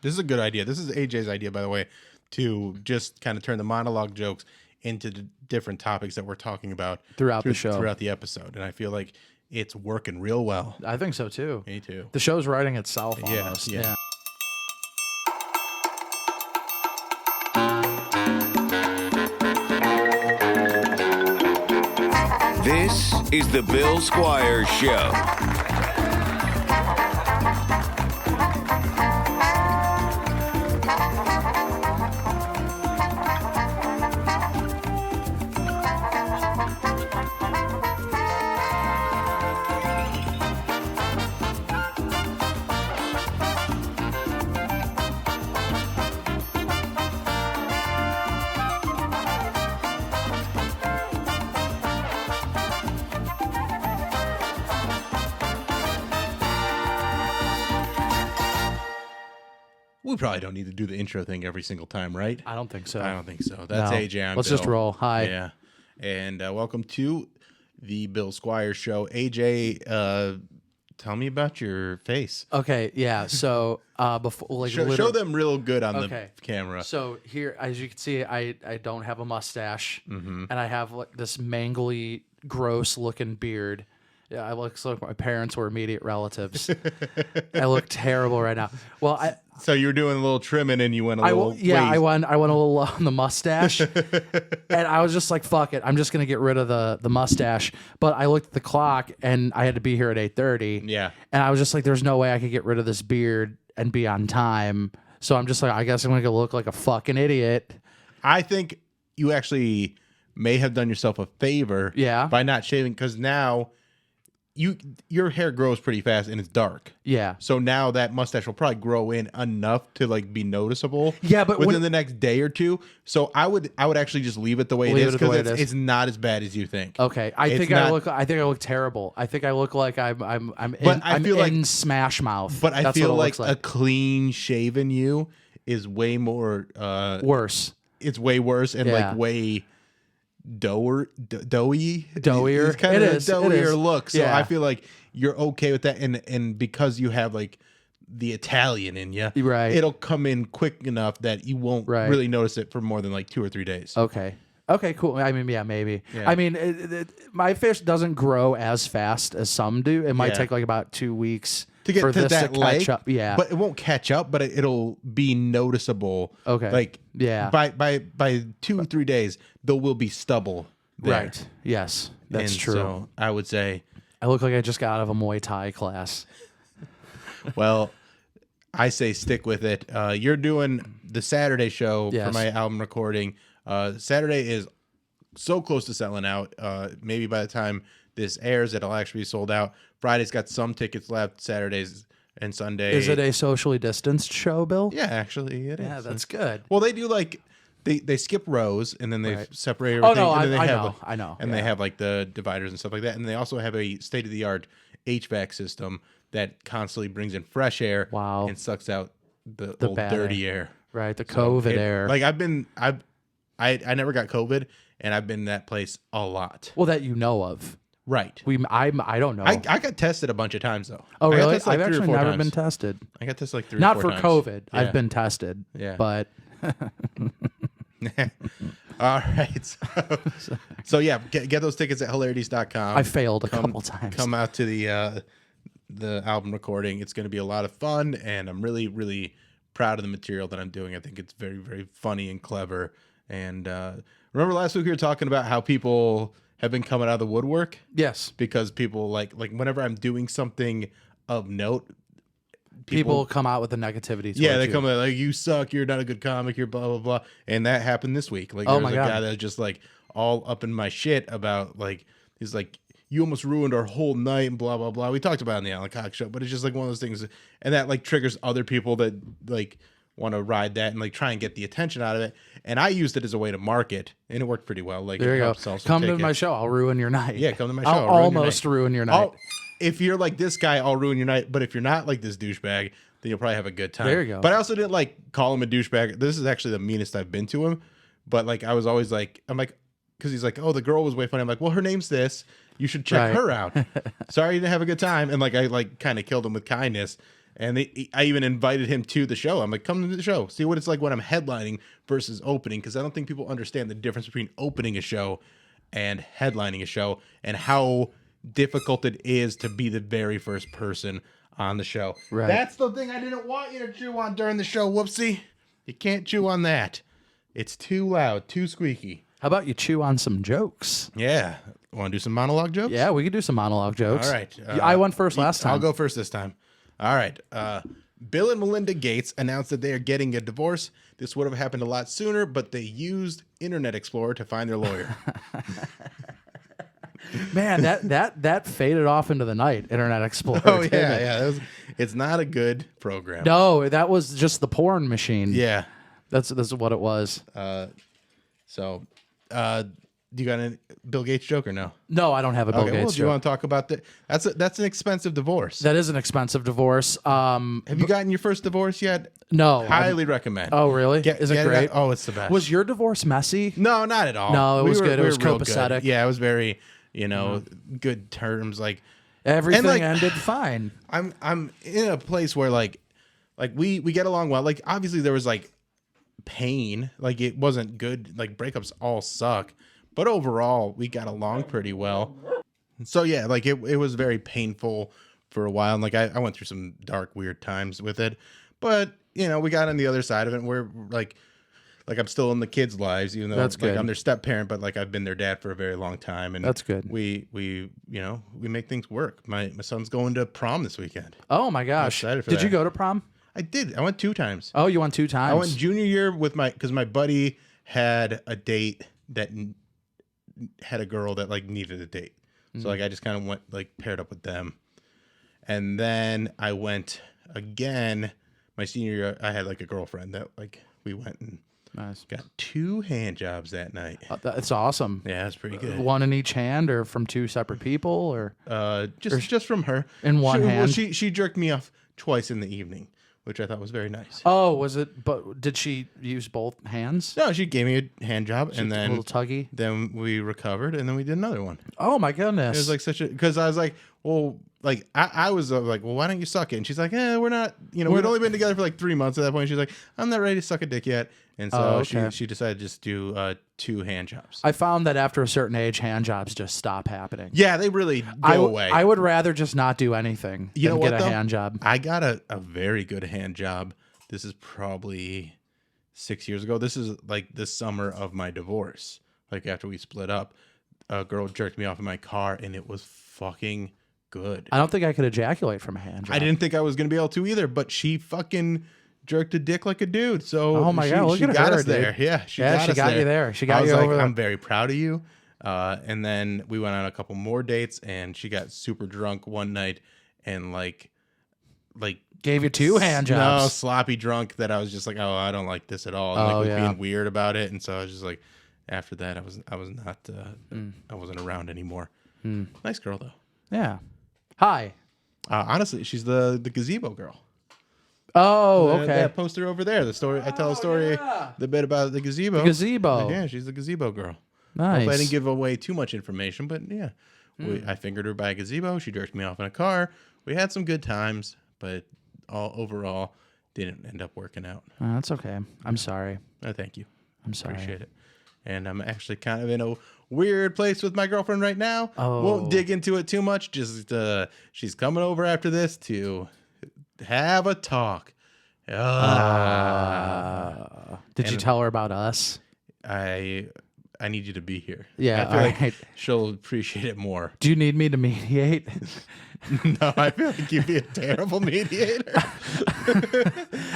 This is a good idea. This is AJ's idea, by the way, to just kind of turn the monologue jokes into the different topics that we're talking about throughout the show, throughout the episode. And I feel like it's working real well. I think so too. Me too. The show's writing itself almost. Yeah. This is the Bill Squire Show. We probably don't need to do the intro thing every single time, right? I don't think so. I don't think so. That's AJ. I'm Let's Bill. just roll. Hi. Yeah. And welcome to the Bill Squire Show. AJ, tell me about your face. Okay, yeah. So before, like, Show them real good on the camera. So here, as you can see, I don't have a mustache, and I have like this mangly, gross-looking beard. Yeah, I look like my parents were immediate relatives. I look terrible right now. Well, so you were doing a little trimming, and you went a little. I went a little low on the mustache, and I was just like, "Fuck it, I'm just gonna get rid of the mustache." But I looked at the clock, and I had to be here at 8:30. Yeah, and I was just like, "There's no way I could get rid of this beard and be on time." So I'm just like, I guess I'm gonna look like a fucking idiot. I think you actually may have done yourself a favor, by not shaving, because now your hair grows pretty fast and it's dark. Yeah. So now that mustache will probably grow in enough to like be noticeable. Yeah, but within the next day or two. So I would actually just leave it the way it is, because it's not as bad as you think. Okay. I think I look terrible. I think I look like I'm in Smash Mouth. But I feel like a clean shaven you is way more worse. It's way worse and like way doughier. It's kind of a doughier look. So I feel like you're okay with that, and because you have like the Italian in you, right, it'll come in quick enough that you won't really notice it for more than like 2 or 3 days. Okay, cool. I mean, yeah, maybe. Yeah. I mean, my face doesn't grow as fast as some do. It might take like about 2 weeks to get for to this that to leg, catch up. Yeah, but it won't catch up, but it'll be noticeable. Okay, like by 2 or 3 days, there will be stubble there. Right. Yes, that's true. So I would say I look like I just got out of a Muay Thai class. Well, I say stick with it. You're doing the Saturday show for my album recording. Saturday is so close to selling out. Maybe by the time this airs, it'll actually be sold out. Friday's got some tickets left. Saturdays and Sunday. Is it a socially distanced show, Bill? Yeah, actually it is. Yeah, that's good. Well, they do like they skip rows and then they separate everything. Oh no, and then I know. And they have like the dividers and stuff like that. And they also have a state of the art HVAC system that constantly brings in fresh air. Wow. And sucks out the old bad dirty air. Right, the COVID air. Like I never got COVID, and I've been in that place a lot. Well, that you know of. Right. I don't know. I got tested a bunch of times though. Oh really? I've actually never been tested. I got tested like 3 Not or 4 for times. COVID. Yeah. I've been tested. Yeah. But all right. So yeah, get those tickets at hilarities.com. I failed a couple times. Come out to the album recording. It's going to be a lot of fun, and I'm really, really proud of the material that I'm doing. I think it's very, very funny and clever. And remember last week we were talking about how people have been coming out of the woodwork? Yes. Because people like whenever I'm doing something of note, people come out with the negativity. Yeah, they come out like, you suck, you're not a good comic, you're blah, blah, blah. And that happened this week. Like, there was a guy that was just like all up in my shit about like, he's like, you almost ruined our whole night and blah, blah, blah. We talked about it on the Alan Cox show, but it's just like one of those things. And that like triggers other people that like want to ride that and like try and get the attention out of it. And I used it as a way to market, and it worked pretty well. Like, there you go. Come to my show. I'll ruin your night. Yeah, come to my show. I'll almost ruin your night. If you're like this guy, I'll ruin your night. But if you're not like this douchebag, then you'll probably have a good time. There you go. But I also didn't like call him a douchebag. This is actually the meanest I've been to him. But like, I was always like, I'm like, because he's like, oh, the girl was way funny. I'm like, well, her name's this. You should check her out. Sorry you didn't have a good time. And like, I like kind of killed him with kindness. And I even invited him to the show. I'm like, come to the show, see what it's like when I'm headlining versus opening, because I don't think people understand the difference between opening a show and headlining a show, and how difficult it is to be the very first person on the show. Right. That's the thing I didn't want you to chew on during the show. Whoopsie. You can't chew on that. It's too loud, too squeaky. How about you chew on some jokes? Yeah. Want to do some monologue jokes? Yeah, we could do some monologue jokes. All right. I went first last time. I'll go first this time. All right. Bill and Melinda Gates announced that they are getting a divorce. This would have happened a lot sooner, but they used Internet Explorer to find their lawyer. Man, that faded off into the night, Internet Explorer. Oh, yeah. It's not a good program. No, that was just the porn machine. Yeah. That's what it was. Do you got a Bill Gates joke or no? No, I don't have a Bill Gates joke. Do you want to talk about that? That's an expensive divorce. That is an expensive divorce. Have you gotten your first divorce yet? No. Highly recommend. Oh, really? Is it great? Oh, it's the best. Was your divorce messy? No, not at all. No, it was good. It was copacetic. Yeah, it was very, good terms. Like everything ended fine. I'm in a place where like we get along well. Like obviously there was like pain. Like it wasn't good. Like breakups all suck. But overall, we got along pretty well. So yeah, like it was very painful for a while. And like I went through some dark, weird times with it. But we got on the other side of it. And we're like I'm still in the kids' lives, even though that's good. I'm their step parent, but like I've been their dad for a very long time. And that's good. We make things work. My son's going to prom this weekend. Oh my gosh! Did you go to prom? I did. I went 2 times. Oh, you went 2 times. I went junior year because my buddy had a date that had a girl that like needed a date. So like I just kind of went like paired up with them. And then I went again my senior year. I had like a girlfriend that like we went and got 2 hand jobs that night. That's awesome. Yeah, it's pretty good. One in each hand, or from 2 separate people, or just from her in one hand. Well, she jerked me off twice in the evening, which I thought was very nice. Oh, was it? But did she use both hands? No, she gave me a hand job, and then a little tuggy. Then we recovered, and then we did another one. Oh my goodness! It was like because I was like, well, like I was like, well, why don't you suck it? And she's like, we're not, we'd only been together for like 3 months at that point. She's like, I'm not ready to suck a dick yet, and so she decided to just do 2 hand jobs. I found that after a certain age, hand jobs just stop happening. Yeah, they really go away. I would rather just not do anything than get a hand job. I got a very good hand job. This is probably 6 years ago. This is like the summer of my divorce. Like after we split up, a girl jerked me off in my car, and it was fucking good. I don't think I could ejaculate from a hand job. I didn't think I was gonna be able to either, but she fucking jerked a dick like a dude. So oh my god, look she at got her, us there. Dude. Yeah, she got you there. She got you over there. I'm very proud of you. And then we went on a couple more dates, and she got super drunk one night, and like gave you 2 hand jobs. No, sloppy drunk that I was just like, oh, I don't like this at all. And was being weird about it, and so I was just like, after that, I was not I wasn't around anymore. Nice girl though. Yeah. Hi. Honestly, she's the gazebo girl. Oh, okay. That poster over there. The story I tell a story, the bit about the gazebo. The gazebo. Yeah, she's the gazebo girl. Nice. I didn't give away too much information, but yeah, I fingered her by a gazebo. She jerked me off in a car. We had some good times, but overall didn't end up working out. Oh, that's okay. I'm sorry. Thank you. I'm sorry. Appreciate it. And I'm actually kind of in a weird place with my girlfriend right now. Oh. Won't dig into it too much. Just she's coming over after this to have a talk. Did you tell her about us? I need you to be here. Yeah, I feel like she'll appreciate it more. Do you need me to mediate? No, I feel like you'd be a terrible mediator.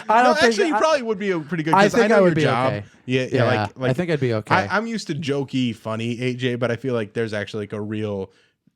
I don't think actually, you probably would be a pretty good. I think I know I would your be job. okay. Yeah, like I think I'd be okay. I'm used to jokey, funny AJ, but I feel like there's actually like a real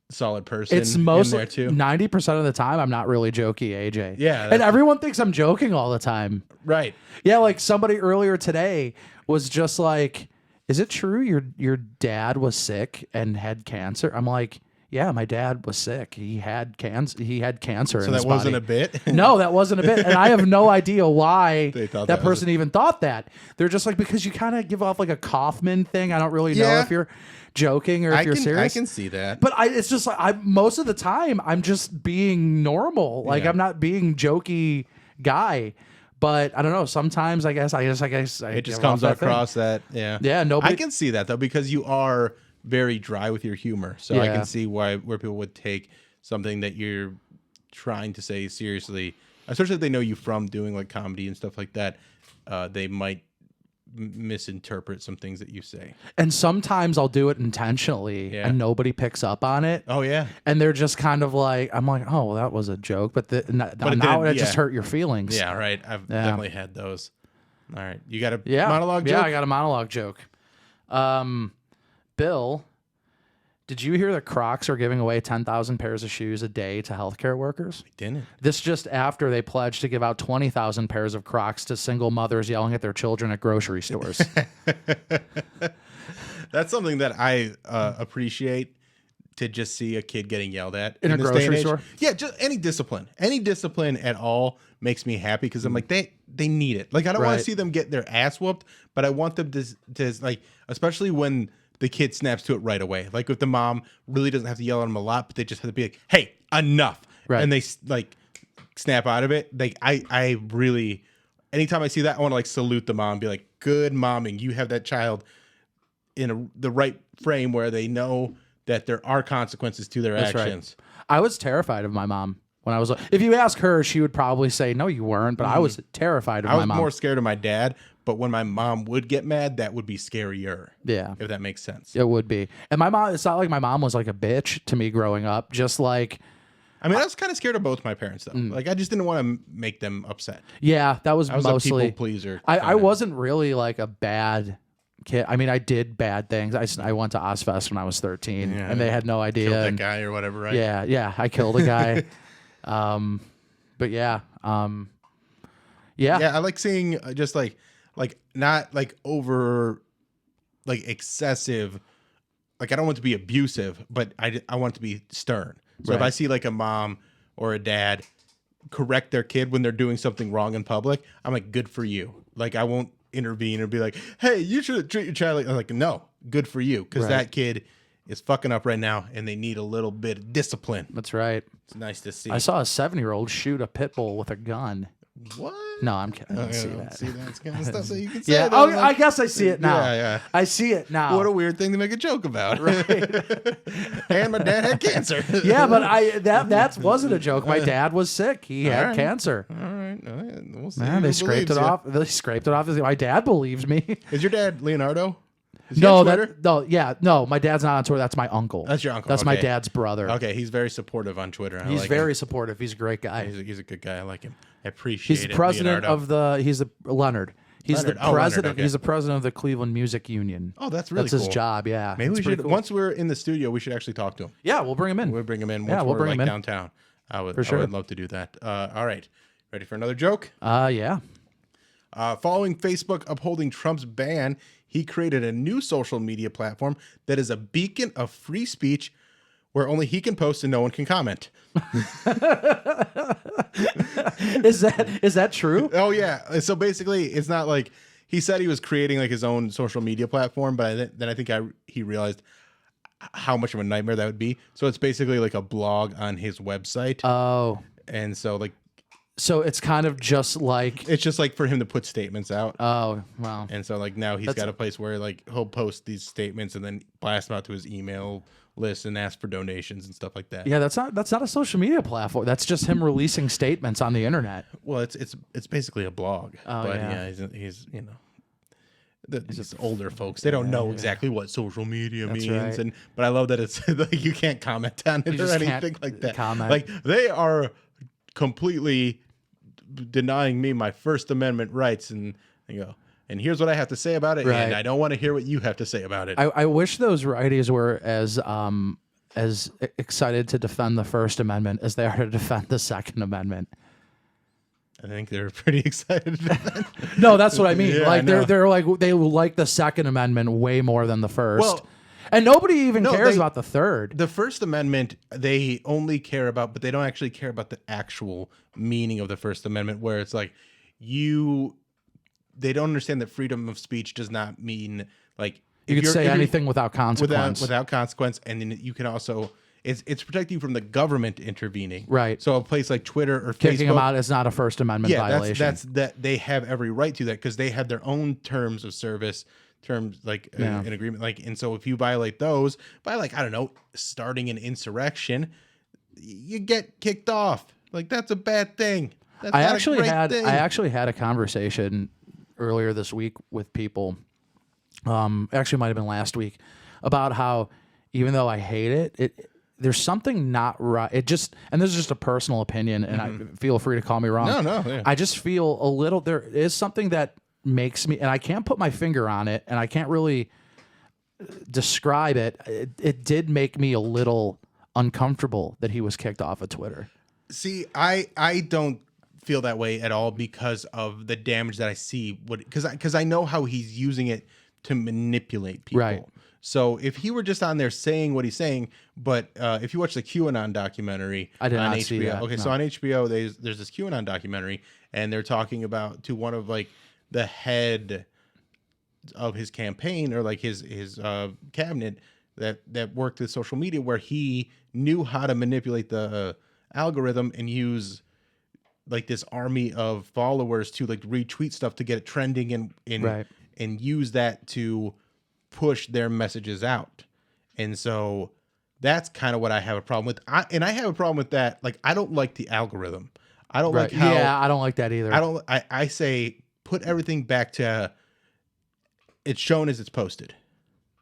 solid person. It's mostly in there too. 90% of the time I'm not really jokey, AJ. Yeah, and everyone thinks I'm joking all the time. Right. Yeah, like somebody earlier today was just like, "Is it true your dad was sick and had cancer?" I'm like, yeah, my dad was sick. He had cancer. He had cancer. So in his that wasn't body. a bit? No, that wasn't a bit. And I have no idea why They thought that that was person even thought that. They're just like, because you kind of give off like a Kaufman thing. I don't really know Yeah. if you're joking or if you're serious. I can see that. But it's just like most of the time I'm just being normal. Like Yeah. I'm not being jokey guy. But I don't know. Sometimes I guess It just comes across that. Yeah. Yeah. Nobody. I can see that though, because you are very dry with your humor. So I Yeah. can see where people would take something that you're trying to say seriously, especially if they know you from doing like comedy and stuff like that. They might misinterpret some things that you say. And sometimes I'll do it intentionally and nobody picks up on it. Oh yeah. And they're just kind of like, I'm like, oh, well, that was a joke. But now it just hurt your feelings. Yeah, right. I've definitely had those. All right. You got a monologue joke? Yeah, I got a monologue joke. Bill, did you hear that Crocs are giving away 10,000 pairs of shoes a day to healthcare workers? I didn't. This just after they pledged to give out 20,000 pairs of Crocs to single mothers yelling at their children at grocery stores. That's something that I appreciate, to just see a kid getting yelled at in a this grocery store. Yeah, just any discipline at all makes me happy, because I'm like, they need it. Like, I don't want to see them get their ass whooped, but I want them to like, especially when the kid snaps to it right away. Like if the mom really doesn't have to yell at them a lot, but they just have to be like, hey, enough. Right. And they like snap out of it. Like I really, anytime I see that, I want to like salute the mom and be like, good momming. You have that child in the right frame where they know that there are consequences to their actions. Right. I was terrified of my mom when I was. If you ask her, she would probably say, no, you weren't. But I was terrified of my mom. I was more scared of my dad. But when my mom would get mad, that would be scarier. Yeah. If that makes sense. It would be. And my mom, it's not like my mom was like a bitch to me growing up. Just like. I mean, I was kind of scared of both my parents, though. Like, I just didn't want to make them upset. Yeah, that was I was mostly. a people pleaser. I wasn't really like a bad kid. I mean, I did bad things. I went to Ozfest when I was 13, and they had no idea. Killed that guy or whatever, right? Yeah, I killed a guy. But yeah. Yeah, I like seeing just like not like over, like excessive. Like, I don't want it to be abusive, but I want it to be stern. So if I see like a mom or a dad correct their kid when they're doing something wrong in public, I'm like, good for you. Like, I won't intervene or be like, hey, you should treat your child like. I'm like, no, good for you, because that kid is fucking up right now, and they need a little bit of discipline. That's right. It's nice to see. I saw a 7-year-old shoot a pit bull with a gun. What? No, I'm kidding. I didn't see I don't that. see that kind of stuff that you can say. Yeah. though. Oh, I guess I see it now. Yeah. I see it now. What a weird thing to make a joke about. And my dad had cancer. Yeah, but that wasn't a joke. My dad was sick. He had cancer. All right. We'll see. Man, they scraped it off. They scraped it off. My dad believes me. Is your dad Leonardo? Is he on Twitter? No, my dad's not on Twitter. That's my uncle. That's your uncle. That's my Okay. dad's brother. Okay, he's very supportive on Twitter. He's very supportive. He's a great guy. He's a good guy. I like him. I appreciate it. He's president Leonardo. Leonard. He's Leonard. the Oh, Leonard, president. okay. He's the president of the Cleveland Music Union. Oh, that's really That's cool. his job. Yeah. Maybe It's we pretty should, cool. once we're in the studio, we should actually talk to him. Yeah, we'll bring him in. We'll bring him in once Yeah, we'll we're bring him in. downtown. I would love to do that. All right. Ready for another joke? Yeah. Following Facebook upholding Trump's ban, he created a new social media platform that is a beacon of free speech where only he can post and no one can comment. Is that true? Oh, yeah. So basically, it's not like he said he was creating like his own social media platform, but then I think he realized how much of a nightmare that would be. So it's basically like a blog on his website. Oh. And so like, So it's kind of just like. it's just like for him to put statements out. Oh, wow. And so like now he's got a place where like he'll post these statements and then blast them out to his email list and ask for donations and stuff like that. Yeah, that's not a social media platform. That's just him releasing statements on the internet. Well, it's basically a blog. Oh, but yeah. he's you know. These older folks, they don't know exactly what social media means, right. But I love that it's like you can't comment on it or anything like that. Comment. Like they are completely denying me my First Amendment rights, and you go, and here's what I have to say about it, Right. and I don't want to hear what you have to say about it. I wish those righties were as excited to defend the First Amendment as they are to defend the Second Amendment. I think they're pretty excited. No, that's what I mean. Yeah, like I know. they're like they like the Second Amendment way more than the First. Well, And nobody even cares about the third. The First Amendment, they only care about, but they don't actually care about the actual meaning of the First Amendment, where it's like they don't understand that freedom of speech does not mean like you could say anything without consequence. Without consequence, and then you can also it's protecting you from the government intervening. Right. So a place like Twitter or Kicking Facebook, them out is not a First Amendment violation. That's they have every right to that because they have their own terms of service, terms like an agreement, like, and so if you violate those by like I don't know, starting an insurrection, you get kicked off. Like that's a bad thing. That's I actually had a conversation earlier this week with people. Actually might have been last week about how even though I hate it, there's something not right. And this is just a personal opinion, and I feel free to call me wrong. No. Yeah. I just feel a little, there is something that makes me, and I can't put my finger on it, and I can't really describe it. It did make me a little uncomfortable that he was kicked off of Twitter. See, I don't feel that way at all because of the damage that I see. Because I know how he's using it to manipulate people. Right. So if he were just on there saying what he's saying, but if you watch the QAnon documentary I did on not HBO, see that. okay, No. so on HBO there's this QAnon documentary, and they're talking about to one of like the head of his campaign or like his cabinet that worked with social media, where he knew how to manipulate the algorithm and use like this army of followers to like retweet stuff to get it trending and use that to push their messages out. And so that's kind of what I have a problem with. I have a problem with that. Like, I don't like the algorithm. I don't like how... Yeah, I don't like that either. I say put everything back to it's shown as it's posted.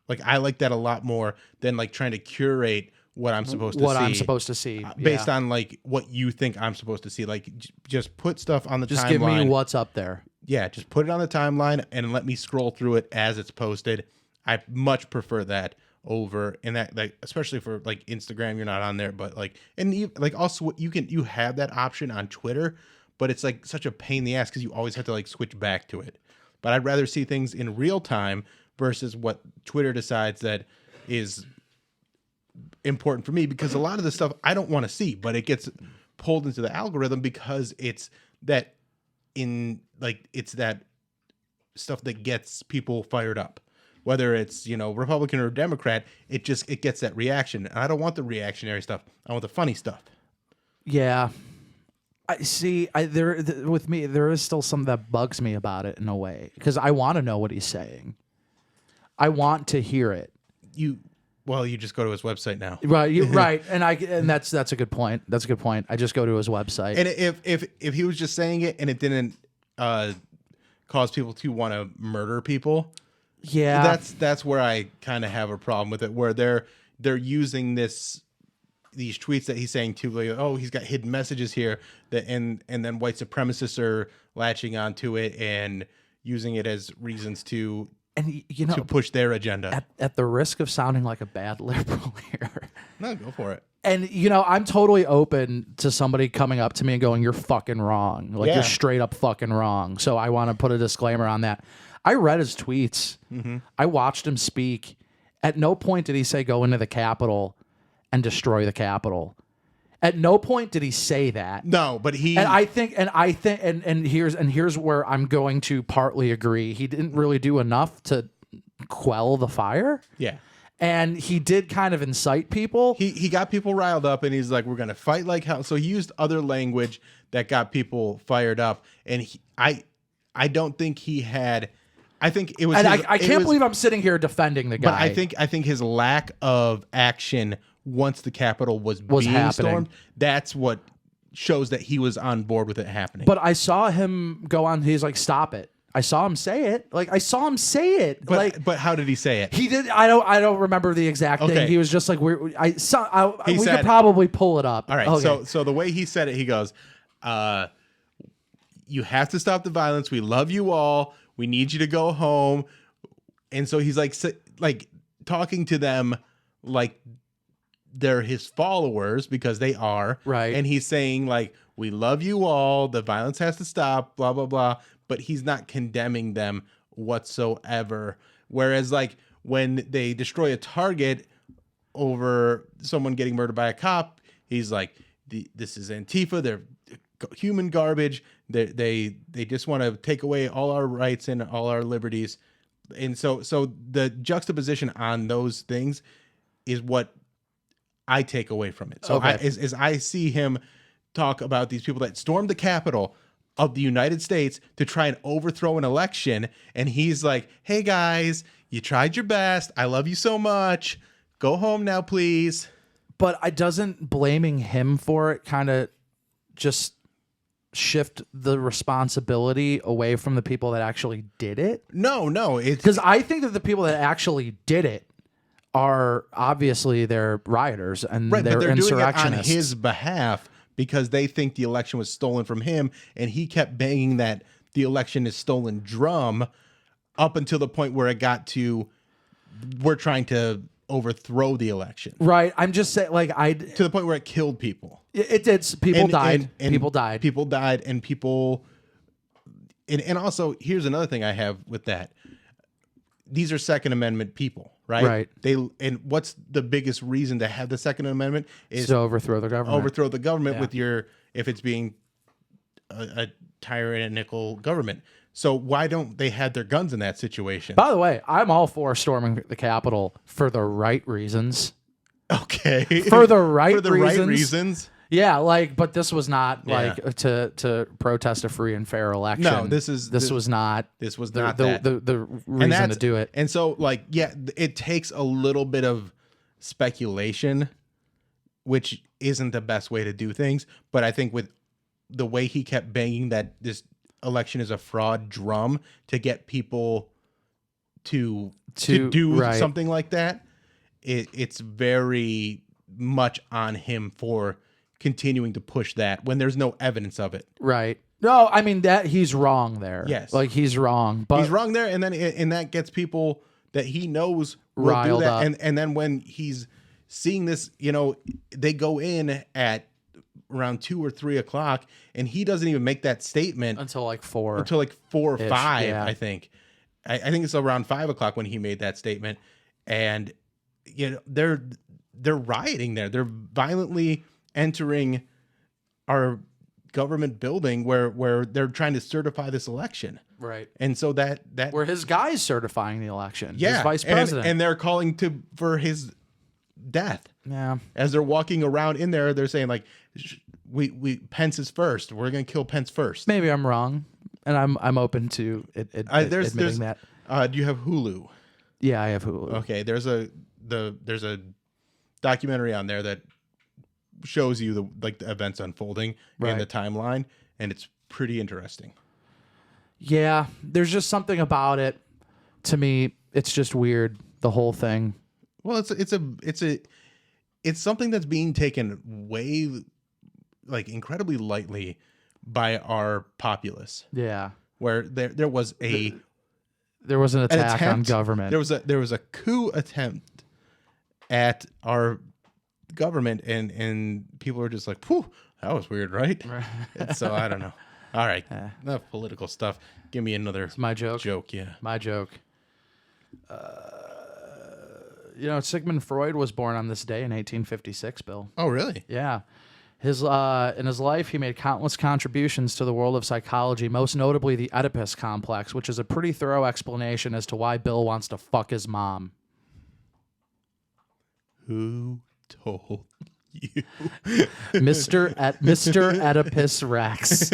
Like, I like that a lot more than like trying to curate what I'm supposed to see. Based on like what you think I'm supposed to see. Like, just put stuff on the timeline. Just give me what's up there. Yeah, just put it on the timeline and let me scroll through it as it's posted. I much prefer that over, and that like especially for like Instagram, you're not on there, but like, and like also you have that option on Twitter, but it's like such a pain in the ass because you always have to like switch back to it. But I'd rather see things in real time versus what Twitter decides that is important for me, because a lot of the stuff I don't want to see, but it gets pulled into the algorithm because it's that stuff that gets people fired up. Whether it's, Republican or Democrat, it gets that reaction. And I don't want the reactionary stuff. I want the funny stuff. Yeah. I see. With me, there is still something that bugs me about it in a way, because I want to know what he's saying. I want to hear it. You just go to his website now. Right. Right. And that's a good point. That's a good point. I just go to his website. And if he was just saying it and it didn't cause people to want to murder people. Yeah, that's where I kind of have a problem with it, where they're using these tweets that he's saying to, like, oh, he's got hidden messages here, that and then white supremacists are latching onto it and using it as reasons to push their agenda. At the risk of sounding like a bad liberal here. No, go for it. And, I'm totally open to somebody coming up to me and going, you're fucking wrong. Like, you're straight up fucking wrong. So I want to put a disclaimer on that. I read his tweets. Mm-hmm. I watched him speak. At no point did he say go into the Capitol and destroy the Capitol. At no point did he say that. No, but he... And here's where I'm going to partly agree. He didn't really do enough to quell the fire. Yeah. And he did kind of incite people. He got people riled up, and he's like, we're going to fight like hell. So he used other language that got people fired up. And I don't think he had... I think it was... And I can't believe I'm sitting here defending the guy. But I think his lack of action once the Capitol was being happening. Stormed, that's what shows that he was on board with it happening. But I saw him go on, he's like, stop it. I saw him say it. Like, I saw him say it. But how did he say it? He did. I don't remember the exact thing. He was just like, we could probably pull it up. All right. Okay. So the way he said it, he goes, you have to stop the violence. We love you all. We need you to go home. And so he's like talking to them like they're his followers, because they are. Right. And he's saying like, we love you all. The violence has to stop, blah, blah, blah. But he's not condemning them whatsoever. Whereas like when they destroy a target over someone getting murdered by a cop, he's like, this is Antifa. They're human garbage. They just want to take away all our rights and all our liberties. And so the juxtaposition on those things is what I take away from it. So as I see him talk about these people that stormed the Capitol of the United States to try and overthrow an election, and he's like, hey guys, you tried your best. I love you so much. Go home now, please. But I doesn't blaming him for it kind of just shift the responsibility away from the people that actually did it? No, because I think that the people that actually did it are obviously they're rioters and they're insurrectionists. Doing it on his behalf because they think the election was stolen from him, and he kept banging that the election is stolen drum up until the point where it got to we're trying to overthrow the election. Right. I'm just saying, like, to the point where it killed people. It did. People died. People died. People died, and people. And also, here's another thing I have with that. These are Second Amendment people, right? Right. And what's the biggest reason to have the Second Amendment is to overthrow the government. Overthrow the government with if it's being a tyrannical government. So why don't they have their guns in that situation? By the way, I'm all for storming the Capitol for the right reasons. Okay. For the right reasons. Yeah, but this was not like to protest a free and fair election. No, this was not the reason to do it. And so it takes a little bit of speculation, which isn't the best way to do things. But I think with the way he kept banging that this election is a fraud drum to get people to do something like that, it's very much on him for continuing to push that when there's no evidence of it. Right. No, I mean that he's wrong there. Yes. Like he's wrong. But he's wrong there, and that gets people that he knows will riled do that. up. And then when he's seeing this, they go in at around 2 or 3 o'clock, and he doesn't even make that statement until like 4. Until like 4 or 5, yeah. I think. I think it's around 5 o'clock when he made that statement, and they're rioting there. They're violently entering our government building where they're trying to certify this election. Right. And so that where his guy's certifying the election. Yeah. His vice president. And they're calling for his death. Yeah. As they're walking around in there, they're saying like, we Pence is first. We're going to kill Pence first. Maybe I'm wrong, and I'm open to admitting that. Do you have Hulu? Yeah, I have Hulu. Okay. There's a documentary on there that shows you the events unfolding in the timeline, and it's pretty interesting. Yeah, there's just something about it. To me, it's just weird, the whole thing. Well, it's something that's being taken way incredibly lightly by our populace. Yeah. Where there was an attack on government. There was a coup attempt at our government, and people are just like, "Whew, that was weird, right?" So I don't know. All right, enough political stuff. Give me another. It's my joke. Yeah, my joke. Sigmund Freud was born on this day in 1856. Bill. Oh, really? Yeah. In his life, he made countless contributions to the world of psychology, most notably the Oedipus complex, which is a pretty thorough explanation as to why Bill wants to fuck his mom. Who told you? Mr. Oedipus Rex.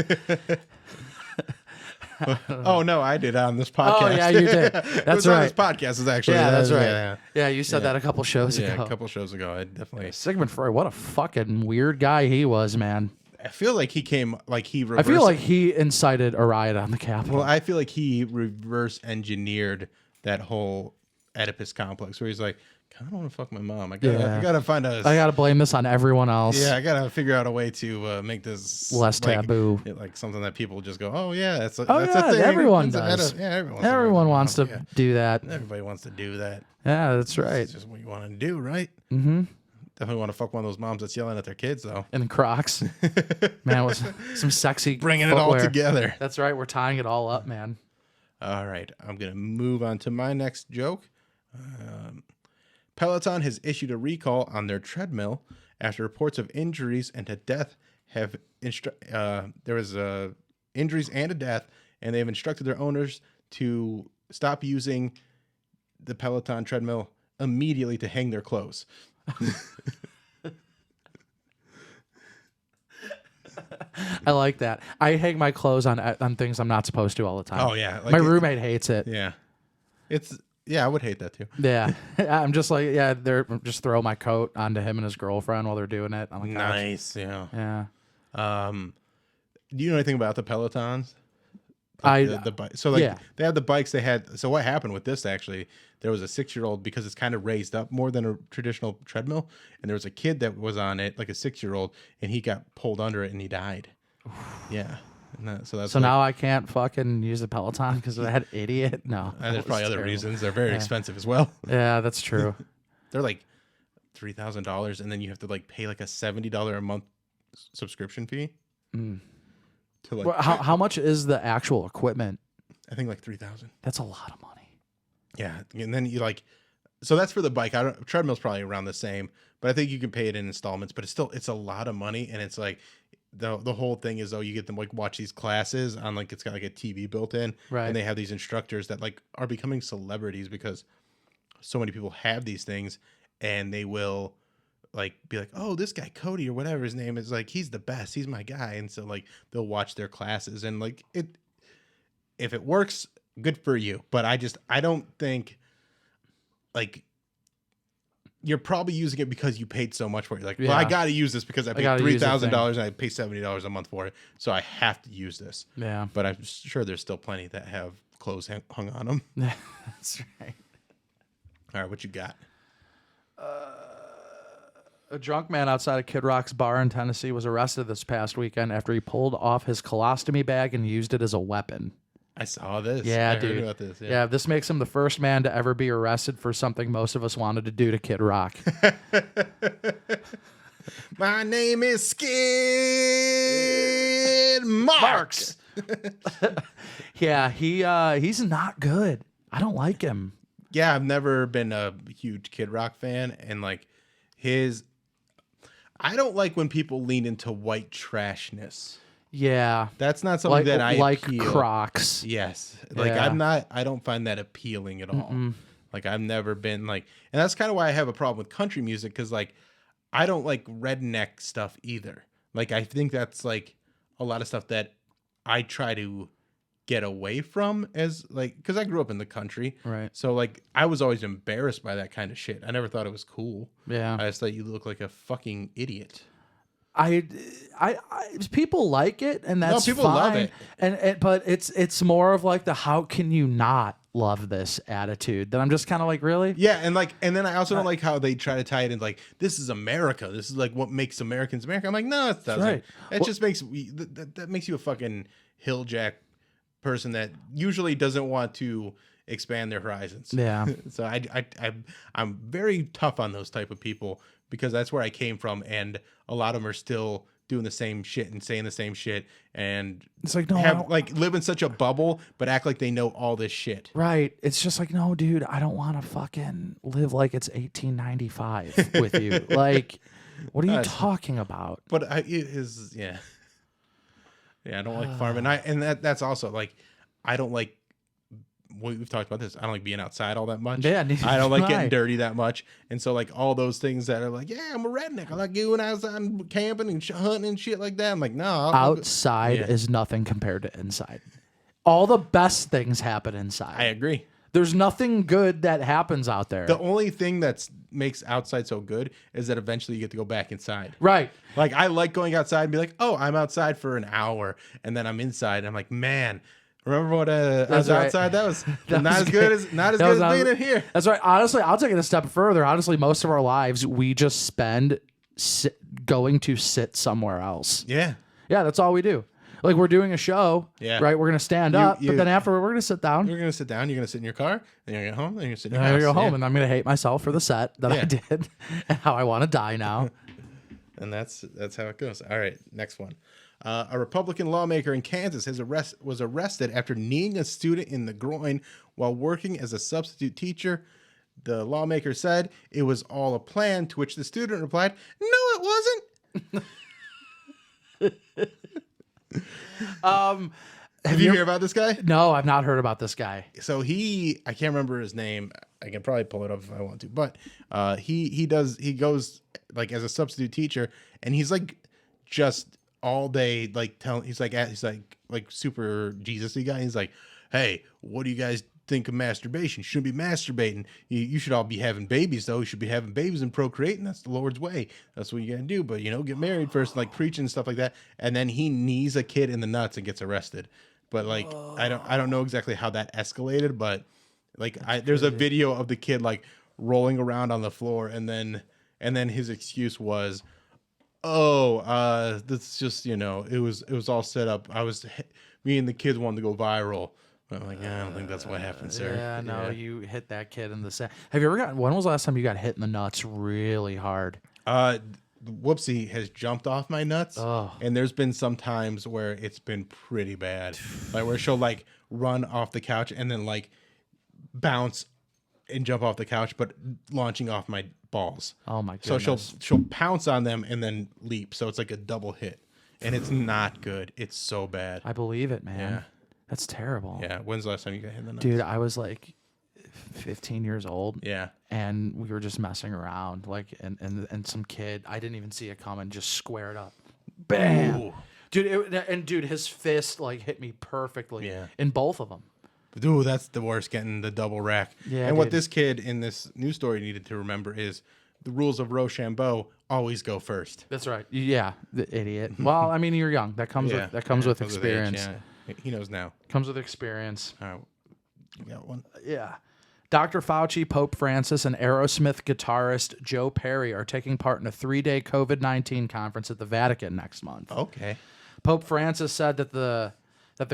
Oh no, I did on this podcast. Oh yeah, you did. That's right. This podcast is actually. Yeah, that's right. Yeah, you said that a couple shows ago. Yeah, a couple shows ago. I definitely. Sigmund Freud, what a fucking weird guy he was, man. I feel like he came reversed. I feel like he incited a riot on the Capitol. Well, I feel like he reverse engineered that whole Oedipus complex, where he's like, I don't want to fuck my mom. I gotta find a. I gotta blame this on everyone else. Yeah, I gotta figure out a way to make this less taboo, like something that people just go, oh yeah, that's a thing. Everyone does. Everyone wants to do that. Everybody wants to do that. Yeah, that's right. It's just what you want to do, right? Mm-hmm. Definitely want to fuck one of those moms that's yelling at their kids, though. In Crocs, man, with some sexy bringing footwear. It all together. That's right. We're tying it all up, man. All right, I'm gonna move on to my next joke. Peloton has issued a recall on their treadmill after reports of injuries and a death have there was injuries and a death, and they have instructed their owners to stop using the Peloton treadmill immediately to hang their clothes. I like that. I hang my clothes on things I'm not supposed to all the time. Oh yeah, like my roommate hates it. Yeah, I would hate that too. Yeah, I'm just like they're just throw my coat onto him and his girlfriend while they're doing it. I'm like, nice, yeah. Do you know anything about the Pelotons? The bike. So they had the bikes. They had. So what happened with this actually? There was a 6-year-old, because it's kind of raised up more than a traditional treadmill, and there was a kid that was on it, like a 6-year-old, and he got pulled under it and he died. Yeah. So now I can't fucking use the Peloton because of that idiot. No. And there's probably other reasons. They're very expensive as well. Yeah, that's true. They're like $3,000, and then you have to like pay like a $70 a month subscription fee. To like, well, how much is the actual equipment? I think like $3,000. That's a lot of money. Yeah, and then you like, so that's for the bike. Treadmill's probably around the same, but I think you can pay it in installments. But it's a lot of money, and it's like the whole thing is you get them like watch these classes on like it's got like a TV built in, right? And they have these instructors that like are becoming celebrities because so many people have these things, and they will like be like, oh, this guy Cody or whatever his name is, like he's the best, he's my guy, and so like they'll watch their classes, and like if it works, good for you. But I don't think like you're probably using it because you paid so much for it. Like, well, I got to use this because I paid $3,000 and I pay $70 a month for it, so I have to use this. Yeah, but I'm sure there's still plenty that have clothes hung on them. That's right. All right, what you got? A drunk man outside of Kid Rock's bar in Tennessee was arrested this past weekend after he pulled off his colostomy bag and used it as a weapon. I saw this. Yeah, dude. Heard about this. Yeah, this makes him the first man to ever be arrested for something most of us wanted to do to Kid Rock. My name is Skid Marks. Yeah, he's not good. I don't like him. Yeah, I've never been a huge Kid Rock fan, and like I don't like when people lean into white trashness. Yeah, that's not something that I like Crocs. Yes, like I don't find that appealing at all. Like I've never been like, and that's kind of why I have a problem with country music, because like I don't like redneck stuff either. Like I think that's like a lot of stuff that I try to get away from, as like, because I grew up in the country, right? So like I was always embarrassed by that kind of shit. I never thought it was cool. Yeah, I just thought you look like a fucking idiot. I people like it, and that's people fine. Love it, and but it's more of like the how can you not love this attitude that I'm just kind of like, really? Yeah, and then I also don't like how they try to tie it in like, this is America, this is like what makes Americans America. I'm like, no, it doesn't. Right. It just makes that makes you a fucking hilljack person that usually doesn't want to expand their horizons. Yeah. So I'm very tough on those type of people, because that's where I came from, and a lot of them are still doing the same shit and saying the same shit, and it's like, no, live in such a bubble but act like they know all this shit. Right. It's just like, no, dude, I don't want to fucking live like it's 1895 with you. Like, what are you talking about? But I don't like farming. And that's also like, I don't like, we've talked about this, I don't like being outside all that much. Yeah, I don't like getting dirty that much. And so like all those things that are like, yeah, I'm a redneck, I like going outside and camping and hunting and shit like that. I'm like, no. Outside is nothing compared to inside. All the best things happen inside. I agree. There's nothing good that happens out there. The only thing that makes outside so good is that eventually you get to go back inside. Right. Like I like going outside and be like, oh, I'm outside for an hour, and then I'm inside and I'm like, man, remember what I was outside? That was not as good as being in here. That's right. Honestly, I'll take it a step further. Honestly, most of our lives we just spend going to sit somewhere else. Yeah. Yeah, that's all we do. Like we're doing a show, right? We're gonna stand up, but then afterward we're gonna sit down. You're gonna sit down. You're gonna sit in your car. Then you're gonna get home. Then you're gonna sit in your house. You're gonna go home, and I'm gonna hate myself for the set that I did and how I want to die now. And that's how it goes. All right, next one. A Republican lawmaker in Kansas was arrested after kneeing a student in the groin while working as a substitute teacher. The lawmaker said it was all a plan, to which the student replied, "No, it wasn't." Have you heard about this guy? No, I've not heard about this guy. So I can't remember his name. I can probably pull it up if I want to, but he goes like as a substitute teacher, and he's like just all day like he's like super Jesus-y guy. He's like, "Hey, what do you guys think of masturbation? You shouldn't be masturbating. You should all be having babies, though. You should be having babies and procreating. That's the Lord's way. That's what you gotta do. But get married first, like preaching and stuff like that." And then he knees a kid in the nuts and gets arrested. But like, I don't know exactly how that escalated, but like, there's a video of the kid like rolling around on the floor, and then his excuse was, that's just it was all set up. Me and the kids wanted to go viral. I'm like, I don't think that's what happened, sir. Yeah, no, you hit that kid in the sack. Have you ever when was the last time you got hit in the nuts really hard? Whoopsie has jumped off my nuts, and there's been some times where it's been pretty bad, like where she'll like run off the couch and then like bounce and jump off the couch, but launching off my balls. Oh my goodness! So she'll pounce on them and then leap, so it's like a double hit, and it's not good. It's so bad. I believe it, man. Yeah. That's terrible. Yeah. When's the last time you got hit in the nuts? Dude, I was like 15 years old. Yeah. And we were just messing around, like, and some kid, I didn't even see it coming, just squared up. Bam. Ooh. Dude, his fist like hit me perfectly. Yeah. In both of them. Dude, that's the worst, getting the double rack. Yeah. And what this kid in this news story needed to remember is the rules of Rochambeau always go first. That's right. Yeah, the idiot. Well, I mean, you're young. That comes with experience. With age, yeah. He knows now. Comes with experience. All right. You got one? Yeah. Dr. Fauci, Pope Francis, and Aerosmith guitarist Joe Perry are taking part in a 3-day COVID-19 conference at the Vatican next month. Okay. Pope Francis said that the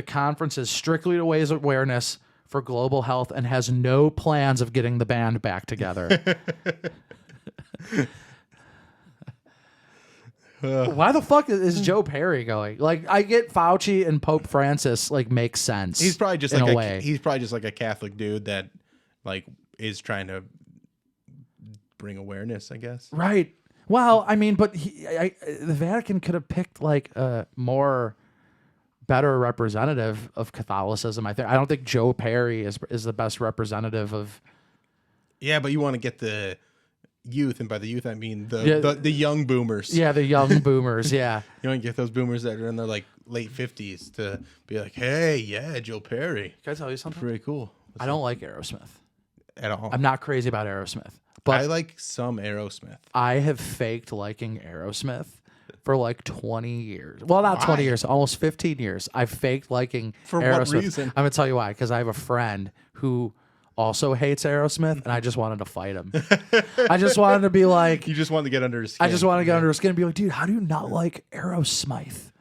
conference is strictly to raise awareness for global health and has no plans of getting the band back together. Why the fuck is Joe Perry going? Like, I get Fauci and Pope Francis like makes sense. He's probably just he's probably just like a Catholic dude that like is trying to bring awareness, I guess. Right. Well, I mean, but the Vatican could have picked like a better representative of Catholicism. I don't think Joe Perry is the best representative of. Yeah, but you want to get the youth, and by the youth I mean the young boomers. Yeah, the young boomers. Yeah, you want to get those boomers that are in their like late 50s to be like, hey, yeah, Joe Perry. Can I tell you something? Pretty cool. I don't like Aerosmith at all. I'm not crazy about Aerosmith, but I like some Aerosmith. I have faked liking Aerosmith for like 20 years. Well, not 20 years, almost 15 years. I've faked liking for Aerosmith. What reason? I'm gonna tell you why. Because I have a friend who also hates Aerosmith, and I just wanted to fight him. I just wanted to be like... You just wanted to get under his skin. I just wanted to get under his skin and be like, dude, how do you not like Aerosmith?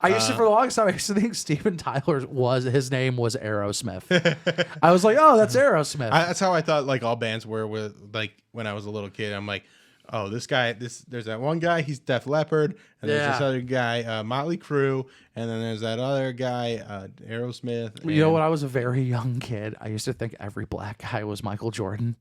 I used to, for the longest time, I used to think Steven Tyler his name was Aerosmith. I was like, oh, that's Aerosmith. That's how I thought like all bands were with like when I was a little kid. I'm like, oh, this guy, there's that one guy, he's Def Leppard, and there's this other guy, Motley Crue, and then there's that other guy, Aerosmith. You know, when I was a very young kid, I used to think every black guy was Michael Jordan.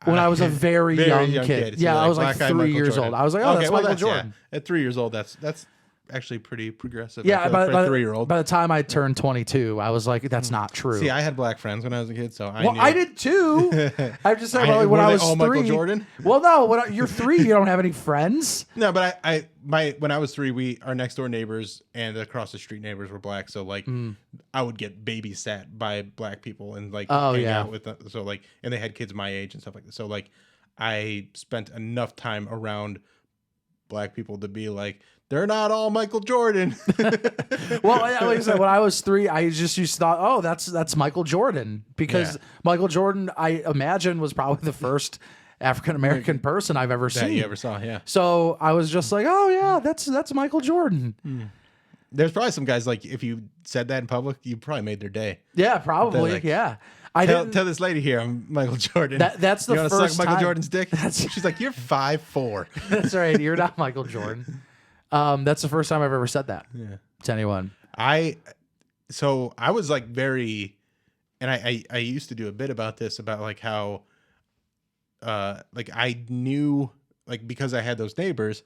When I was a very young kid. Yeah, I was like 3 years old. I was like, oh, that's Michael Jordan. Yeah. At 3 years old, that's actually pretty progressive. Yeah, for a 3-year-old. By the time I turned 22, I was like, that's not true. See, I had black friends when I was a kid, so I knew. I did too. I just said, when I was 3. Michael Jordan? Well, no, you're 3, you don't have any friends. No, but when I was 3, our next door neighbors and across the street neighbors were black, so like I would get babysat by black people and like hang out with them. So like, and they had kids my age and stuff like that. So like, I spent enough time around black people to be like, they're not all Michael Jordan. Well, like I said, when I was 3, I just used to thought, oh, that's Michael Jordan, because Michael Jordan, I imagine, was probably the first African American person I've ever seen. That you ever saw, yeah. So I was just like, oh yeah, that's Michael Jordan. There's probably some guys like if you said that in public, you probably made their day. Yeah, probably. Like, yeah. Tell this lady here, I'm Michael Jordan. That's the you first suck time. Michael Jordan's dick? She's like, you're 5'4". That's right. You're not Michael Jordan. That's the first time I've ever said that to anyone. So I was like very and I used to do a bit about this, about like how like I knew, like, because I had those neighbors,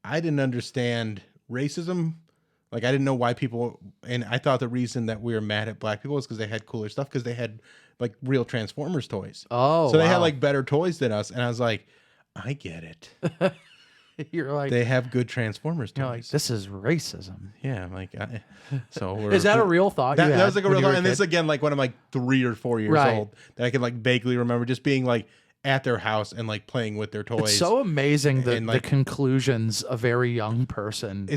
I didn't understand racism. Like, I didn't know why people, and I thought the reason that we were mad at black people was because they had cooler stuff, because they had like real Transformers toys. Oh, so they had like better toys than us, and I was like, I get it. You're like, they have good Transformers toys. You're like, this is racism. Yeah, I'm like, so is that a real thought? That was like a real thought, and this again, like when I'm like 3 or 4 years old, that I can like vaguely remember just being like at their house and like playing with their toys. It's so amazing and, the conclusions a very young person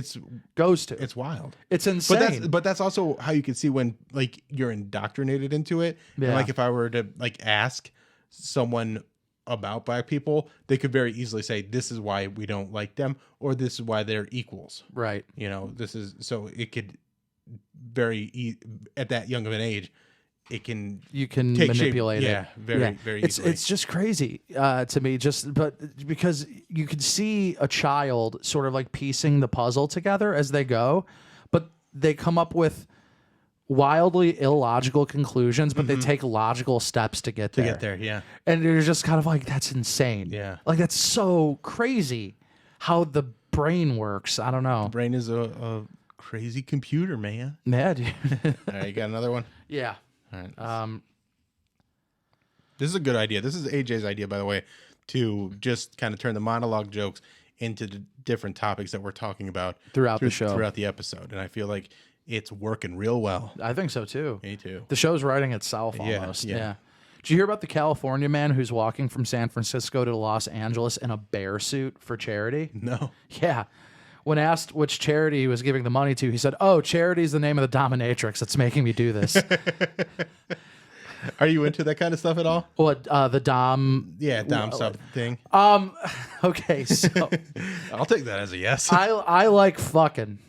goes to. It's wild. It's insane. But that's also how you can see when like you're indoctrinated into it. Yeah. And like if I were to like ask someone about black people, they could very easily say, this is why we don't like them, or this is why they're equals. Right. You know, this is, so it could at that young of an age, you can manipulate shape. it. Yeah, very easily. It's just crazy to me, but because you can see a child sort of like piecing the puzzle together as they go, but they come up with wildly illogical conclusions, but they take logical steps to get there. Yeah. And you're just kind of like, that's insane. Yeah. Like, that's so crazy how the brain works. I don't know. The brain is a crazy computer, man. Yeah, dude. All right, you got another one? Yeah. All right. This is a good idea. This is AJ's idea, by the way, to just kind of turn the monologue jokes into the different topics that we're talking about throughout the show, throughout the episode. And I feel like it's working real well. I think so too. Me too. The show's writing itself almost. Yeah. Did you hear about the California man who's walking from San Francisco to Los Angeles in a bear suit for charity? No. Yeah. When asked which charity he was giving the money to, he said, "Oh, charity is the name of the dominatrix that's making me do this." Are you into that kind of stuff at all? What, the dom? Yeah, dom sub thing. Okay, so I'll take that as a yes. I like fucking,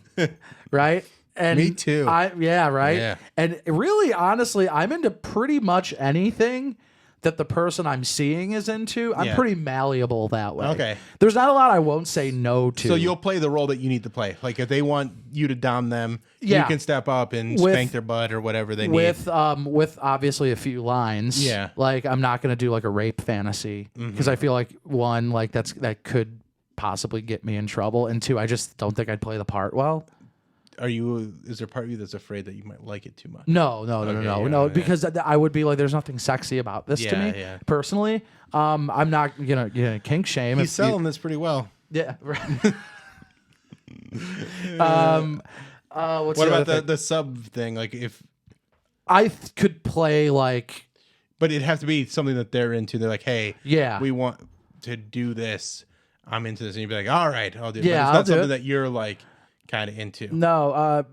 right? And me too. Right? Yeah. And really, honestly, I'm into pretty much anything that the person I'm seeing is into. I'm pretty malleable that way. Okay. There's not a lot I won't say no to. So you'll play the role that you need to play. Like if they want you to dom them, you can step up and spank their butt or whatever they need. With obviously a few lines. Yeah. Like I'm not gonna do like a rape fantasy because I feel like one, like that could possibly get me in trouble, and two, I just don't think I'd play the part well. Is there part of you that's afraid that you might like it too much? No, because I would be like, there's nothing sexy about this to me personally. I'm not gonna kink shame. He's selling this pretty well. Yeah. Right. What about the sub thing? Like if I could play like, but it'd have to be something that they're into. They're like, hey, we want to do this. I'm into this, and you'd be like, all right, I'll do it. Yeah, but it's not something that you're like kind of into. No,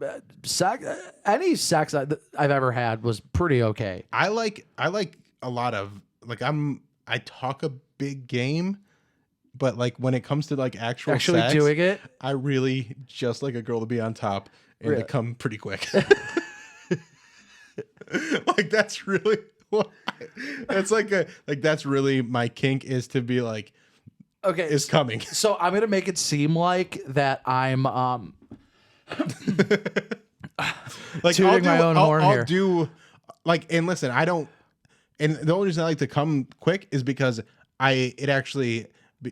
any sex I've ever had was pretty okay. I like a lot of like I talk a big game, but like when it comes to like actually sex, doing it, I really just like a girl to be on top and to come pretty quick. Like that's really that's that's really my kink, is to be like, okay, is coming. So I'm gonna make it seem like that I'm like tooting my own horn here. I'll do like, and listen, I don't, and the only reason I like to come quick is because it actually,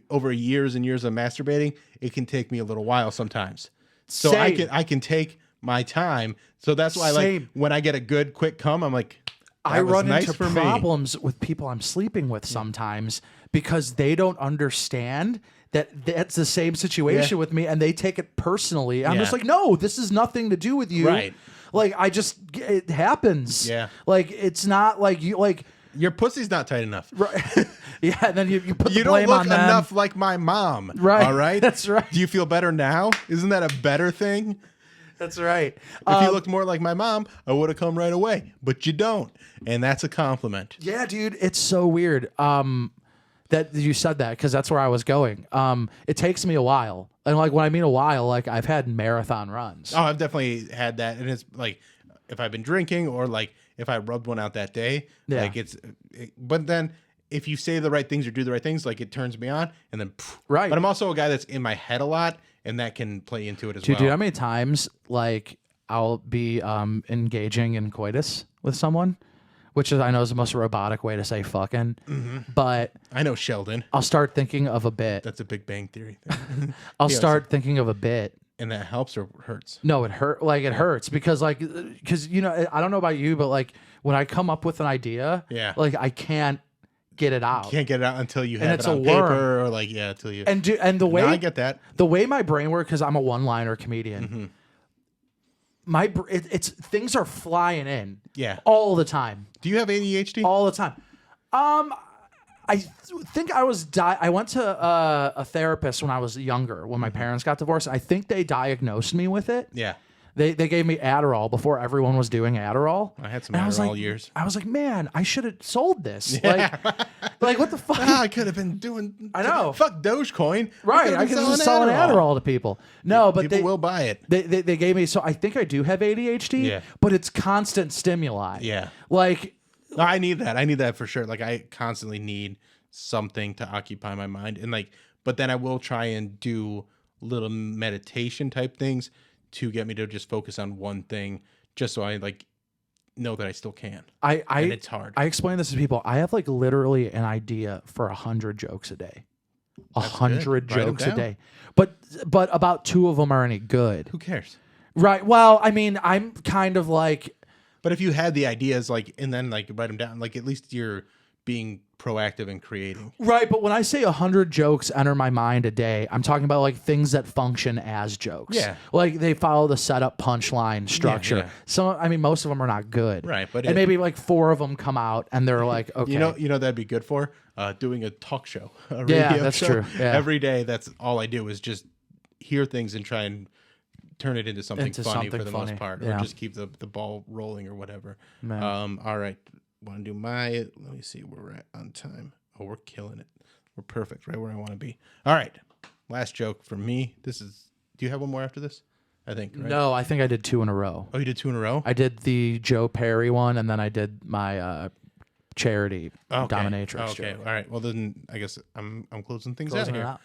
over years and years of masturbating, it can take me a little while sometimes. So I can take my time. So that's why like when I get a good quick come, I'm like, I run into problems with people I'm sleeping with sometimes because they don't understand that that's the same situation with me, and they take it personally. I'm just like, no, this is nothing to do with you. Right. Like it happens. Yeah. Like it's not like you like your pussy's not tight enough. Right. Yeah. And then you put the blame on them. You don't look enough like my mom. Right. All right. That's right. Do you feel better now? Isn't that a better thing? That's right. If you looked more like my mom, I would have come right away. But you don't, and that's a compliment. Yeah, dude, it's so weird that you said that, because that's where I was going. It takes me a while, and like when I mean a while, like I've had marathon runs. Oh, I've definitely had that, and it's like if I've been drinking or like if I rubbed one out that day, like but then if you say the right things or do the right things, like it turns me on, and then right. But I'm also a guy that's in my head a lot, and that can play into it as well. Do you know how many times like I'll be engaging in coitus with someone which is I know is the most robotic way to say fucking, but I know Sheldon. I'll start thinking of a bit. That's a Big Bang Theory. I'll start thinking of a bit. And that helps or hurts? No, it hurt. Like it hurts because I don't know about you, but like when I come up with an idea, like I can't get it out. You can't get it out until you have it on paper or like until you. And the way I get that, the way my brain works, because I'm a one-liner comedian. It's things are flying in. Yeah. All the time. Do you have ADHD? All the time. I think I went to a therapist when I was younger, when my parents got divorced. I think they diagnosed me with it. Yeah. They gave me Adderall before everyone was doing Adderall. I had some Adderall years. I was like, man, I should have sold this. Yeah. Like what the fuck? I could have been doing. I know. Fuck Dogecoin. Right. I could have been selling Adderall to people. No, but people will buy it. They gave me. So I think I do have ADHD. Yeah. But it's constant stimuli. Yeah. Like. No, I need that. I need that for sure. Like I constantly need something to occupy my mind, and like, but then I will try and do little meditation type things to get me to just focus on one thing, just so I like know that I still can. And it's hard. I explain this to people. I have like literally an idea for 100 jokes a day. 100 jokes a day. But about 2 of them are any good. Who cares? Right. Well, I mean, I'm kind of like. But if you had the ideas, like, and then like write them down, like at least you're being proactive and creating. Right, but when I say 100 jokes enter my mind a day, I'm talking about like things that function as jokes. Yeah. Like they follow the setup punchline structure. Yeah. So I mean most of them are not good. Right, but maybe like 4 of them come out and they're like, okay. You know that'd be good for doing a talk show. A radio that's show. true. Yeah. Every day that's all I do is just hear things and try and turn it into something funny for the most part, or just keep the ball rolling or whatever. All right. Want to do let me see where we're at on time. Oh, we're killing it. We're perfect, right where I want to be. All right. Last joke for me. Do you have one more after this? I think, right? No, I think I did 2 in a row. Oh, you did 2 in a row? I did the Joe Perry one, and then I did my charity dominatrix joke. All right. Well, then I guess I'm closing things out here.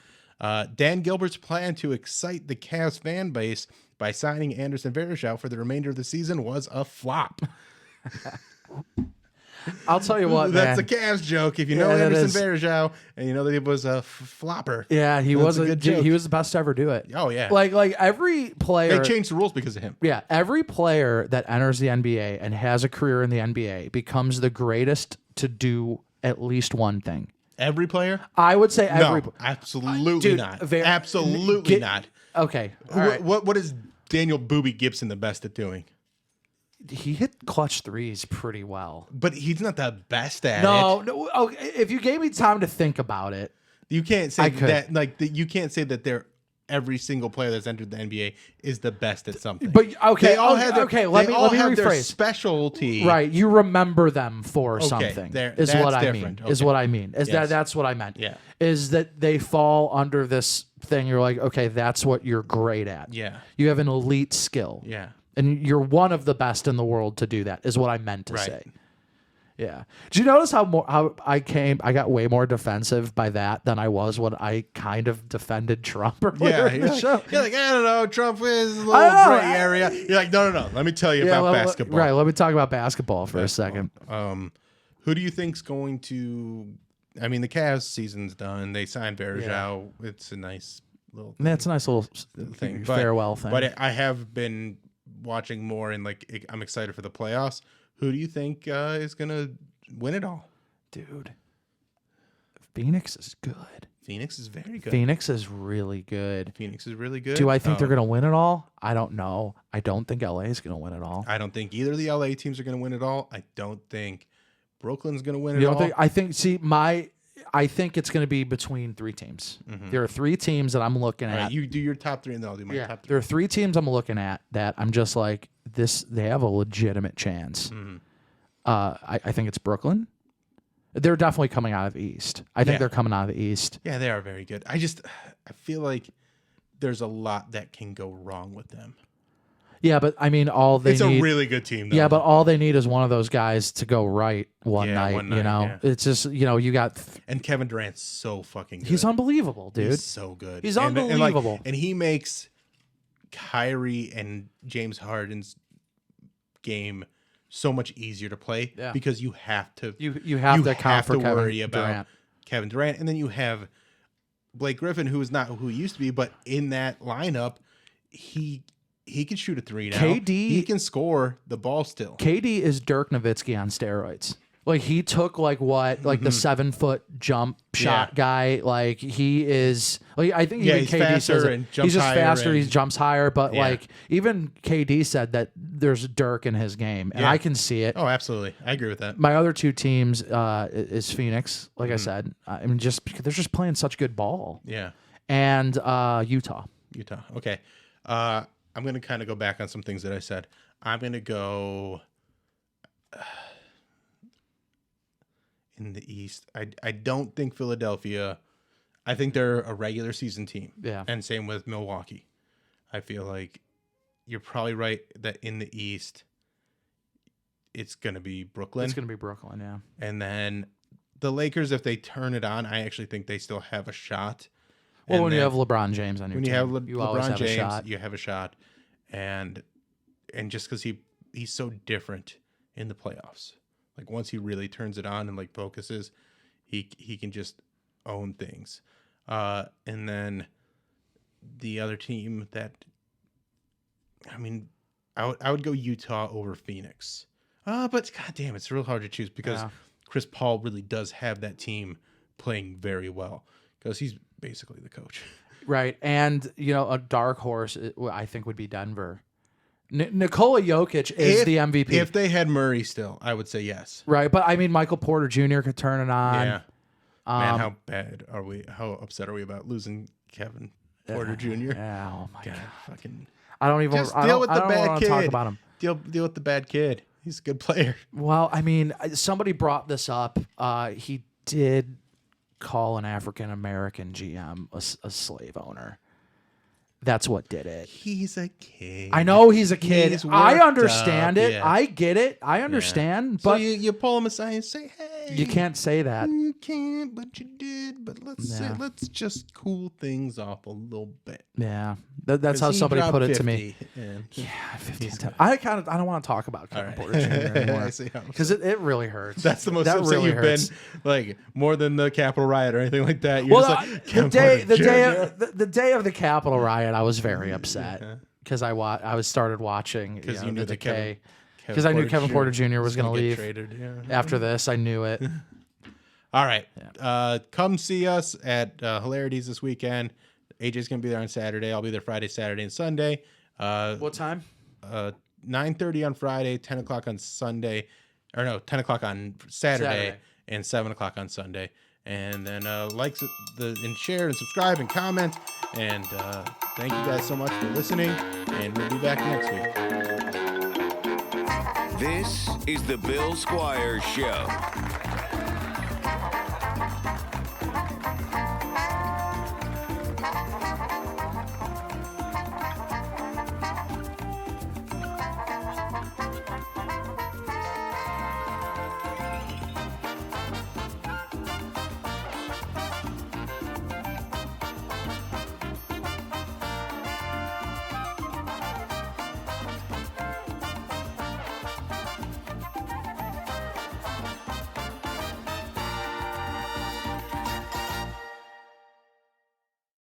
Dan Gilbert's plan to excite the Cavs fan base by signing Anderson Varejao for the remainder of the season was a flop. I'll tell you what, that's a Cavs joke. If you know Anderson Varejao and you know that he was a flopper. Yeah, he was a good joke. He was the best to ever do it. Oh yeah. Like every player. They changed the rules because of him. Yeah, every player that enters the NBA and has a career in the NBA becomes the greatest to do at least one thing. Every player? I would say every. No, absolutely not. Absolutely not. Okay. What is Daniel Booby Gibson the best at doing? He hit clutch threes pretty well, but he's not the best at it. No. Okay, if you gave me time to think about it, you can't say that. Like you can't say that every single player that's entered the NBA is the best at something. But okay, they all have their, let me rephrase. Their specialty, right? You remember them for something. Is what I mean. Is what I mean. That's what I meant. Yeah. Is that they fall under this thing? You're like, okay, that's what you're great at. Yeah. You have an elite skill. Yeah. And you're one of the best in the world to do that, is what I meant to say. Yeah. Do you notice how I got way more defensive by that than I was when I kind of defended Trump earlier in the show? You're like, I don't know, Trump is a little gray area. You're like, no. Let me tell you about basketball. Right. Let me talk about basketball for a second. Who do you think's going to? I mean, the Cavs season's done. They signed Varejao. Yeah. It's a nice little thing. That's a nice little thing. Farewell thing. But I have been watching more, and like I'm excited for the playoffs. Who do you think is gonna win it all? Dude, Phoenix is good. Phoenix is very good. Phoenix is really good. Phoenix is really good. Do I think they're gonna win it all? I don't know. I don't think LA is gonna win it all. I don't think either of the LA teams are gonna win it all. I don't think Brooklyn's gonna win it all. I think it's going to be between 3 teams. Mm-hmm. There are 3 teams that I'm looking at. Right, you do your top 3 and then I'll do my top 3. There are 3 teams I'm looking at that I'm just like, they have a legitimate chance. Mm-hmm. I think it's Brooklyn. They're definitely coming out of the East. I think they're coming out of the East. Yeah, they are very good. I feel like there's a lot that can go wrong with them. Yeah, but I mean, it's a really good team, though. Yeah, but all they need is one of those guys to go right one night. You know, it's just you got. And Kevin Durant's so fucking good. He's unbelievable, dude. He's so good. He's unbelievable, and he makes Kyrie and James Harden's game so much easier to play because you have to you have to worry about Kevin Durant, and then you have Blake Griffin, who is not who he used to be, but in that lineup, he can shoot a three now. He can score the ball still. KD is Dirk Nowitzki on steroids. Like he took the 7-foot jump shot guy. Like he is. Like I think even he's KD faster says and jumps he's just higher faster. and, He jumps higher. But like even KD said that there's Dirk in his game, and I can see it. Oh, absolutely, I agree with that. My other two teams is Phoenix. Like I said, I mean, just because they're just playing such good ball. Yeah, and Utah. Okay, I'm gonna kind of go back on some things that I said. I'm gonna go. In the East, I don't think Philadelphia. I think they're a regular season team. Yeah. And same with Milwaukee. I feel like you're probably right that in the East, it's going to be Brooklyn. It's going to be Brooklyn, yeah. And then the Lakers, if they turn it on, I actually think they still have a shot. Well, when you have LeBron James on your team, you always have James, a shot. You have a shot. And just because he's so different in the playoffs. Like once he really turns it on and like focuses, he can just own things. And then the other team that, I mean, I would go Utah over Phoenix. But goddamn, it's real hard to choose because Chris Paul really does have that team playing very well because he's basically the coach. Right, and a dark horse I think would be Denver. Nikola Jokic is the MVP. If they had Murray still, I would say yes. Right, but I mean, Michael Porter Jr. could turn it on. Yeah. Man, how bad are we? How upset are we about losing Kevin Porter Jr.? Yeah, oh my God. Fucking. I don't even. Just deal with the bad kid. Talk about him. Deal with the bad kid. He's a good player. Well, I mean, somebody brought this up. He did call an African American GM a slave owner. That's what did it. He's a kid. I know he's a kid. I understand it. Yeah. I get it. I understand. Yeah. But so you pull him aside and say, "Hey, you can't say that. You can't, but you did. But let's just cool things off a little bit." Yeah, that's how somebody put it 50, to me. Yeah, 15. I don't want to talk about Kevin Porter Jr. anymore because it really hurts. That's the most upset you've been, like more than the Capitol riot or anything like that. You're the day of the Capitol riot, I was very upset because I started watching because you knew the decay. Because I knew Kevin Porter Jr. was going to leave after this. I knew it. All right. Yeah. Come see us at Hilarities this weekend. AJ's going to be there on Saturday. I'll be there Friday, Saturday, and Sunday. What time? 9:30 on Friday, 10 o'clock on Sunday. Or no, 10 o'clock on Saturday. And 7 o'clock on Sunday. And then like and share and subscribe and comment. And thank you guys so much for listening. And we'll be back next week. This is the Bill Squire Show.